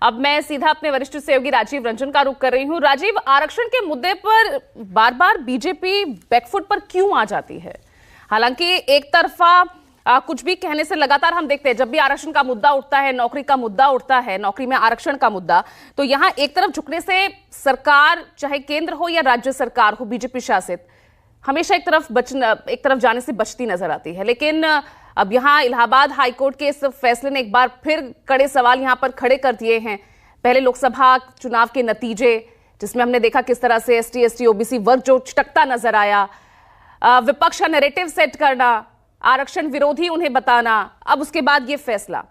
अब मैं सीधा अपने वरिष्ठ सहयोगी राजीव रंजन का रुख कर रही हूं। राजीव, आरक्षण के मुद्दे पर बार बार बीजेपी बैकफुट पर क्यों आ जाती है? हालांकि एक तरफा कुछ भी कहने से लगातार हम देखते हैं जब भी आरक्षण का मुद्दा उठता है, नौकरी का मुद्दा उठता है, नौकरी में आरक्षण का मुद्दा, तो यहां एक तरफ झुकने से सरकार, चाहे केंद्र हो या राज्य सरकार हो बीजेपी शासित, हमेशा एक तरफ जाने से बचती नजर आती है। लेकिन अब यहां इलाहाबाद हाईकोर्ट के इस फैसले ने एक बार फिर कड़े सवाल यहां पर खड़े कर दिए हैं। पहले लोकसभा चुनाव के नतीजे, जिसमें हमने देखा किस तरह से एसटी, एसटी, ओबीसी वर्ग जो छिटकता नजर आया, विपक्ष का नैरेटिव सेट करना, आरक्षण विरोधी उन्हें बताना, अब उसके बाद ये फैसला,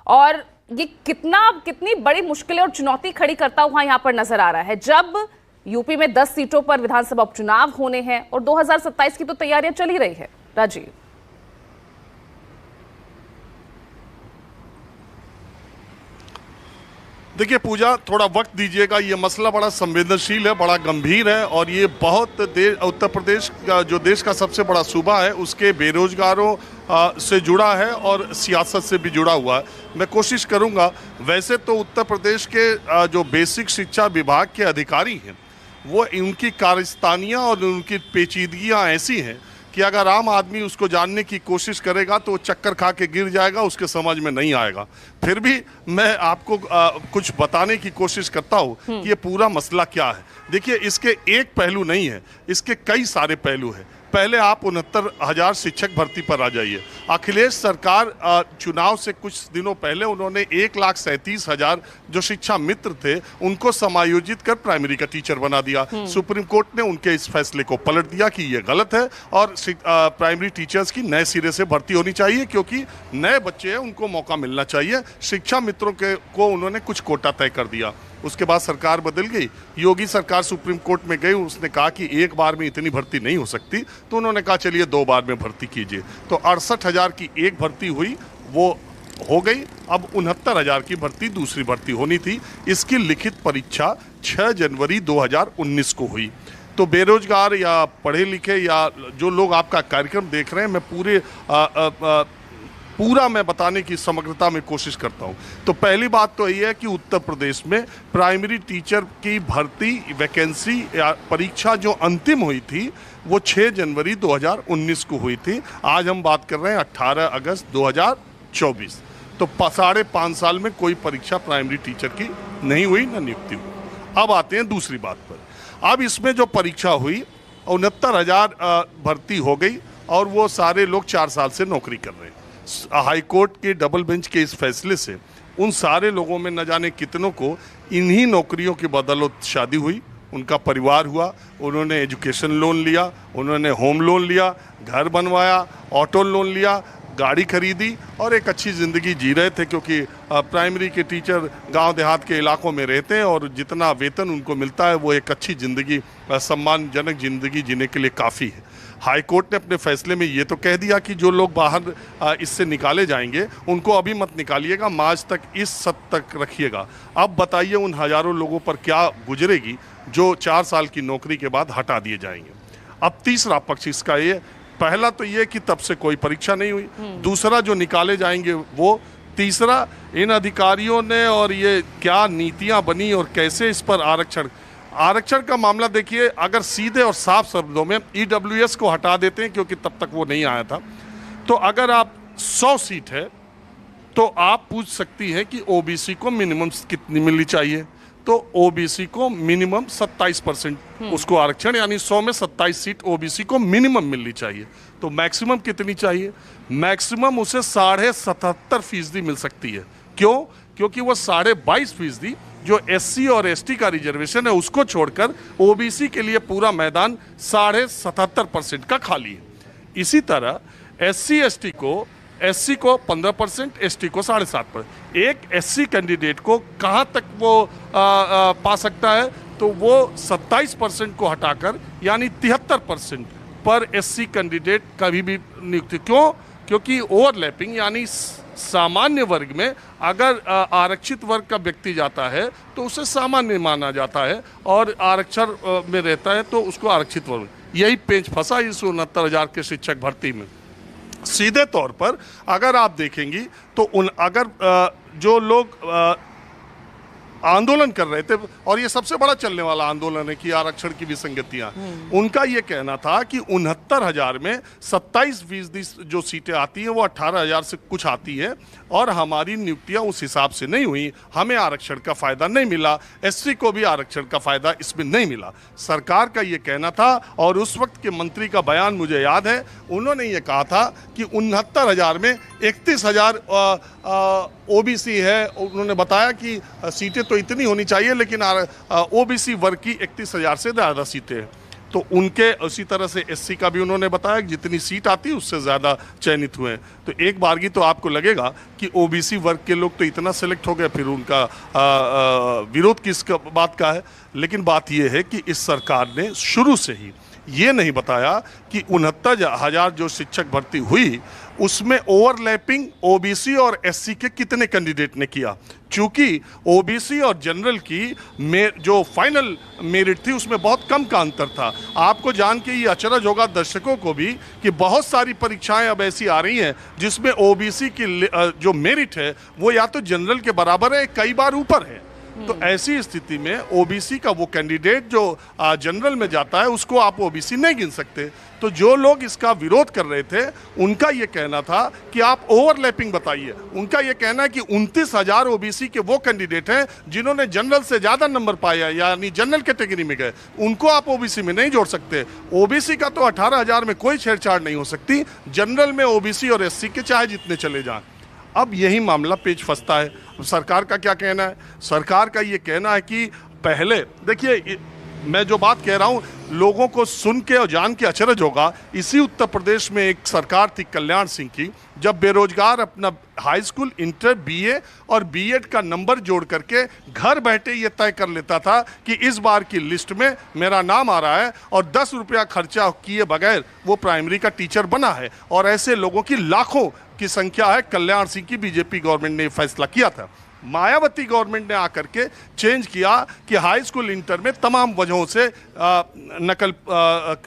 और ये कितनी बड़ी मुश्किलें और चुनौती खड़ी करता हुआ यहां पर नजर आ रहा है जब यूपी में 10 सीटों पर विधानसभा उपचुनाव होने हैं और 2027 की तो तैयारियां चल ही रही है। राजीव, देखिए पूजा, थोड़ा वक्त दीजिएगा। ये मसला बड़ा संवेदनशील है, बड़ा गंभीर है, और ये बहुत उत्तर प्रदेश का जो देश का सबसे बड़ा सूबा है उसके बेरोजगारों से जुड़ा है और सियासत से भी जुड़ा हुआ है। मैं कोशिश करूंगा, वैसे तो उत्तर प्रदेश के जो बेसिक शिक्षा विभाग के अधिकारी हैं वो उनकी कारस्तानियाँ और उनकी पेचीदगियाँ ऐसी हैं कि अगर आम आदमी उसको जानने की कोशिश करेगा तो वो चक्कर खा के गिर जाएगा, उसके समझ में नहीं आएगा। फिर भी मैं आपको कुछ बताने की कोशिश करता हूँ कि ये पूरा मसला क्या है। देखिए, इसके एक पहलू नहीं है, इसके कई सारे पहलू हैं। पहले आप 69,000 शिक्षक भर्ती पर आ जाइए। अखिलेश सरकार चुनाव से कुछ दिनों पहले उन्होंने 1,37,000 जो शिक्षा मित्र थे उनको समायोजित कर प्राइमरी का टीचर बना दिया। सुप्रीम कोर्ट ने उनके इस फैसले को पलट दिया कि ये गलत है और प्राइमरी टीचर्स की नए सिरे से भर्ती होनी चाहिए, क्योंकि नए बच्चे हैं, उनको मौका मिलना चाहिए। शिक्षा मित्रों को उन्होंने कुछ कोटा तय कर दिया। उसके बाद सरकार बदल गई, योगी सरकार सुप्रीम कोर्ट में गई, उसने कहा कि एक बार में इतनी भर्ती नहीं हो सकती, तो उन्होंने कहा चलिए 2 बार में भर्ती कीजिए। तो 68,000 की एक भर्ती हुई, वो हो गई। अब 69,000 की भर्ती दूसरी भर्ती होनी थी। इसकी लिखित परीक्षा 6 जनवरी 2019 को हुई। तो बेरोजगार या पढ़े लिखे या जो लोग आपका कार्यक्रम देख रहे हैं, मैं पूरा मैं बताने की समग्रता में कोशिश करता हूं। तो पहली बात तो ये है कि उत्तर प्रदेश में प्राइमरी टीचर की भर्ती वैकेंसी या परीक्षा जो अंतिम हुई थी वो 6 जनवरी 2019 को हुई थी। आज हम बात कर रहे हैं 18 अगस्त 2024। तो 5.5 साल में कोई परीक्षा प्राइमरी टीचर की नहीं हुई, न नियुक्ति हुई। अब आते हैं दूसरी बात पर। अब इसमें जो परीक्षा हुई 69,000 भर्ती हो गई और वो सारे लोग 4 साल से नौकरी कर रहे हैं। हाईकोर्ट के डबल बेंच के इस फैसले से उन सारे लोगों में न जाने कितनों को इन्हीं नौकरियों की बदौलत शादी हुई, उनका परिवार हुआ, उन्होंने एजुकेशन लोन लिया, उन्होंने होम लोन लिया, घर बनवाया, ऑटो लोन लिया, गाड़ी खरीदी और एक अच्छी ज़िंदगी जी रहे थे, क्योंकि प्राइमरी के टीचर गांव देहात के इलाकों में रहते हैं और जितना वेतन उनको मिलता है वो एक अच्छी ज़िंदगी, सम्मानजनक ज़िंदगी जीने के लिए काफ़ी है। हाईकोर्ट ने अपने फैसले में ये तो कह दिया कि जो लोग बाहर इससे निकाले जाएंगे उनको अभी मत निकालिएगा, मार्च तक इस सत्र तक रखिएगा। अब बताइए उन हज़ारों लोगों पर क्या गुजरेगी जो 4 साल की नौकरी के बाद हटा दिए जाएंगे। अब तीसरा पक्ष इसका ये, पहला तो ये कि तब से कोई परीक्षा नहीं हुई, दूसरा जो निकाले जाएंगे वो, तीसरा इन अधिकारियों ने और ये क्या नीतियाँ बनी और कैसे इस पर आरक्षण का मामला देखिए। अगर सीधे और साफ शब्दों में ईडब्ल्यूएस को हटा देते हैं, क्योंकि तब तक वो नहीं आया था, तो अगर आप 100 सीट है तो आप पूछ सकती हैं कि ओबीसी को मिनिमम कितनी मिलनी चाहिए। तो ओबीसी को मिनिमम 27% उसको आरक्षण, यानी 100 में 27 सीट ओबीसी को मिनिमम मिलनी चाहिए। तो मैक्सिमम कितनी चाहिए? मैक्सिमम उसे 77.5% मिल सकती है। क्यों? क्योंकि वो 22.5% जो एससी और एसटी का रिजर्वेशन है उसको छोड़कर ओबीसी के लिए पूरा मैदान 77.5% का खाली है। इसी तरह एससी को 15%, एसटी को 7.5%। एक एससी कैंडिडेट को कहाँ तक वो पा सकता है? तो वो 27% को हटाकर यानी 73% पर एससी कैंडिडेट कभी भी नियुक्ति। क्यों? क्योंकि ओवरलैपिंग यानी सामान्य वर्ग में अगर आरक्षित वर्ग का व्यक्ति जाता है तो उसे सामान्य माना जाता है और आरक्षण में रहता है तो उसको आरक्षित वर्ग। यही पेंच फंसा इस 69,000 के शिक्षक भर्ती में। सीधे तौर पर अगर आप देखेंगी तो अगर जो लोग आंदोलन कर रहे थे, और ये सबसे बड़ा चलने वाला आंदोलन है कि आरक्षण की विसंगतियां, उनका ये कहना था कि 69,000 में 27% जो सीटें आती हैं वो 18,000 से कुछ आती है, और हमारी नियुक्तियां उस हिसाब से नहीं हुई, हमें आरक्षण का फायदा नहीं मिला, एससी को भी आरक्षण का फायदा इसमें नहीं मिला। सरकार का ये कहना था, और उस वक्त के मंत्री का बयान मुझे याद है, उन्होंने ये कहा था कि 69,000 में 31,000 ओबीसी है। उन्होंने बताया कि सीटें तो इतनी होनी चाहिए, लेकिन ओबीसी वर्ग की 31,000 से ज़्यादा सीटें हैं। तो उनके उसी तरह से एससी का भी उन्होंने बताया कि जितनी सीट आती है उससे ज़्यादा चयनित हुए हैं। तो एक बारगी तो आपको लगेगा कि ओबीसी वर्ग के लोग तो इतना सेलेक्ट हो गए, फिर उनका विरोध किस बात का है। लेकिन बात यह है कि इस सरकार ने शुरू से ही ये नहीं बताया कि 69,000 जो शिक्षक भर्ती हुई उसमें ओवरलैपिंग ओबीसी और एससी के कितने कैंडिडेट ने किया। चूंकि ओबीसी और जनरल की जो फाइनल मेरिट थी उसमें बहुत कम का अंतर था। आपको जान के ये अचरज होगा दर्शकों को भी कि बहुत सारी परीक्षाएं अब ऐसी आ रही हैं जिसमें ओबीसी की जो मेरिट है वो या तो जनरल के बराबर है, कई बार ऊपर है। तो ऐसी स्थिति में ओबीसी का वो कैंडिडेट जो जनरल में जाता है उसको आप ओबीसी नहीं गिन सकते। तो जो लोग इसका विरोध कर रहे थे उनका ये कहना था कि आप ओवरलैपिंग बताइए। उनका ये कहना है कि 29,000 ओबीसी के वो कैंडिडेट हैं जिन्होंने जनरल से ज़्यादा नंबर पाया, यानी जनरल कैटेगरी में गए, उनको आप ओबीसी में नहीं जोड़ सकते। ओबीसी का तो 18,000 में कोई छेड़छाड़ नहीं हो सकती, जनरल में ओबीसी और एससी के चाहे जितने चले जाएं। अब यही मामला पेच फंसता है। अब सरकार का क्या कहना है? सरकार का ये कहना है कि पहले देखिए, मैं जो बात कह रहा हूँ लोगों को सुन के और जान के अचरज होगा। इसी उत्तर प्रदेश में एक सरकार थी कल्याण सिंह की, जब बेरोजगार अपना हाई स्कूल, इंटर, बीए और बीएड का नंबर जोड़ करके घर बैठे ये तय कर लेता था कि इस बार की लिस्ट में मेरा नाम आ रहा है, और 10 रुपया खर्चा किए बगैर वो प्राइमरी का टीचर बना है। और ऐसे लोगों की लाखों की संख्या है। कल्याण सिंह की बीजेपी गवर्नमेंट ने फैसला किया था। मायावती गवर्नमेंट ने आकर के चेंज किया कि हाई स्कूल, इंटर में तमाम वजहों से नकल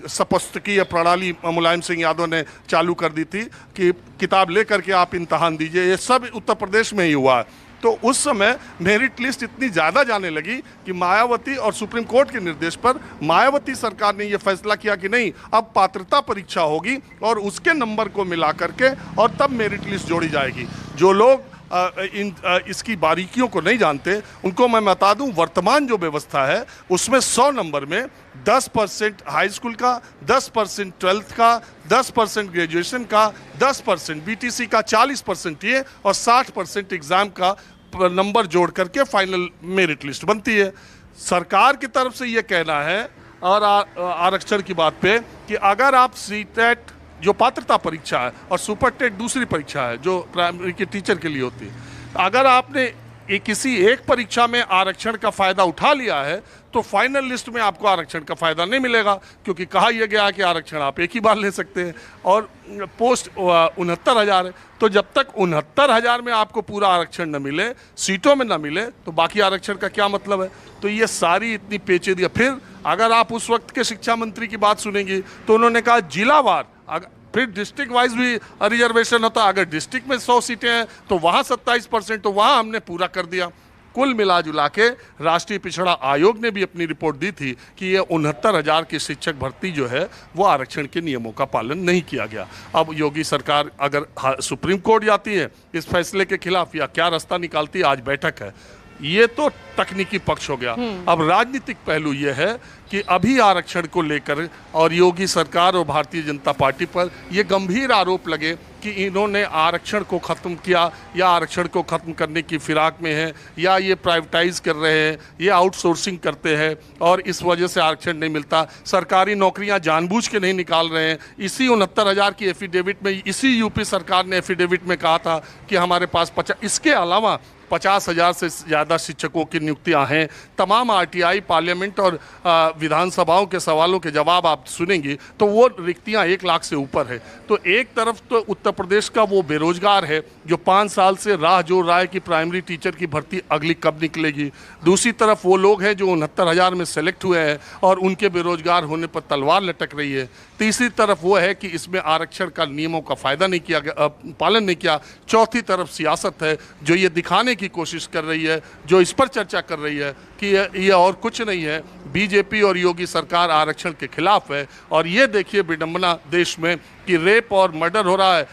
सपुस्तकीय प्रणाली मुलायम सिंह यादव ने चालू कर दी थी कि किताब लेकर के आप इम्तहान दीजिए। ये सब उत्तर प्रदेश में ही हुआ है। तो उस समय मेरिट लिस्ट इतनी ज़्यादा जाने लगी कि मायावती और सुप्रीम कोर्ट के निर्देश पर मायावती सरकार ने यह फैसला किया कि नहीं, अब पात्रता परीक्षा होगी और उसके नंबर को मिला करके और तब मेरिट लिस्ट जोड़ी जाएगी। जो लोग इसकी बारीकियों को नहीं जानते उनको मैं बता दूं, वर्तमान जो व्यवस्था है उसमें 100 नंबर में 10% हाई स्कूल का, 10% 12th का, 10% ग्रेजुएशन का, 10% बीटीसी का, 40% ये और 60% एग्जाम का नंबर जोड़ करके फाइनल मेरिट लिस्ट बनती है। सरकार की तरफ से ये कहना है और आरक्षण की बात पे कि अगर आप सीटेट जो पात्रता परीक्षा है और सुपर टेट दूसरी परीक्षा है जो प्राइमरी के टीचर के लिए होती है, अगर आपने किसी एक परीक्षा में आरक्षण का फायदा उठा लिया है तो फाइनल लिस्ट में आपको आरक्षण का फायदा नहीं मिलेगा, क्योंकि कहा यह गया है कि आरक्षण आप एक ही बार ले सकते हैं और पोस्ट 69,000 है। तो जब तक 69,000 में आपको पूरा आरक्षण न मिले, सीटों में न मिले, तो बाकी आरक्षण का क्या मतलब है? तो ये सारी इतनी पेचीदगी। फिर अगर आप उस वक्त के शिक्षा मंत्री की बात सुनेंगी तो उन्होंने कहा जिलावार, फिर डिस्ट्रिक्ट वाइज भी रिजर्वेशन होता। अगर डिस्ट्रिक्ट में 100 सीटें हैं तो वहाँ 27%, तो वहाँ हमने पूरा कर दिया। कुल मिला जुला के राष्ट्रीय पिछड़ा आयोग ने भी अपनी रिपोर्ट दी थी कि ये 69,000 की शिक्षक भर्ती जो है वो आरक्षण के नियमों का पालन नहीं किया गया। अब योगी सरकार अगर सुप्रीम कोर्ट जाती है इस फैसले के खिलाफ या क्या रास्ता निकालती है, आज बैठक है। ये तो तकनीकी पक्ष हो गया। अब राजनीतिक पहलू ये है कि अभी आरक्षण को लेकर और योगी सरकार और भारतीय जनता पार्टी पर ये गंभीर आरोप लगे कि इन्होंने आरक्षण को ख़त्म किया या आरक्षण को ख़त्म करने की फिराक में है, या ये प्राइवेटाइज कर रहे हैं, ये आउटसोर्सिंग करते हैं और इस वजह से आरक्षण नहीं मिलता, सरकारी नौकरियां जानबूझ के नहीं निकाल रहे हैं। इसी 69,000 की एफिडेविट में इसी यूपी सरकार ने एफिडेविट में कहा था कि हमारे पास 50, इसके अलावा 50,000 से ज़्यादा शिक्षकों की नियुक्तियां हैं। तमाम आरटीआई, पार्लियामेंट और विधानसभाओं के सवालों के जवाब आप सुनेंगी तो वो रिक्तियां 1 लाख से ऊपर है। तो एक तरफ तो उत्तर प्रदेश का वो बेरोजगार है जो 5 साल से राह जोड़ रहा है कि प्राइमरी टीचर की भर्ती अगली कब निकलेगी। दूसरी तरफ वो लोग हैं जो 69,000 में सेलेक्ट हुए हैं और उनके बेरोजगार होने पर तलवार लटक रही है। तीसरी तरफ वो है कि इसमें आरक्षण का नियमों का फ़ायदा नहीं किया गया, पालन नहीं किया। चौथी तरफ सियासत है जो ये दिखाने दबाने की कोशिश कर रही है, जो इस पर चर्चा कर रही है कि ये और कुछ नहीं है, बीजेपी और योगी सरकार आरक्षण के खिलाफ है। और ये देखिए विडंबना देश में कि रेप और मर्डर हो रहा है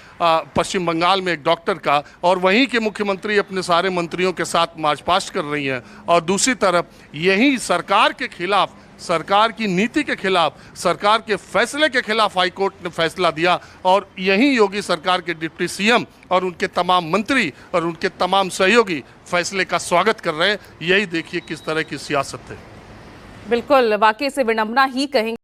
पश्चिम बंगाल में एक डॉक्टर का, और वहीं के मुख्यमंत्री अपने सारे मंत्रियों के साथ मार्च पास्ट कर रही हैं। और दूसरी तरफ यही सरकार के खिलाफ, सरकार की नीति के खिलाफ, सरकार के फैसले के खिलाफ हाईकोर्ट ने फैसला दिया, और यही योगी सरकार के डिप्टी सीएम और उनके तमाम मंत्री और उनके तमाम सहयोगी फैसले का स्वागत कर रहे हैं। यही देखिए किस तरह की सियासत है। बिल्कुल, वाकई से विडंबना ही कहेंगे।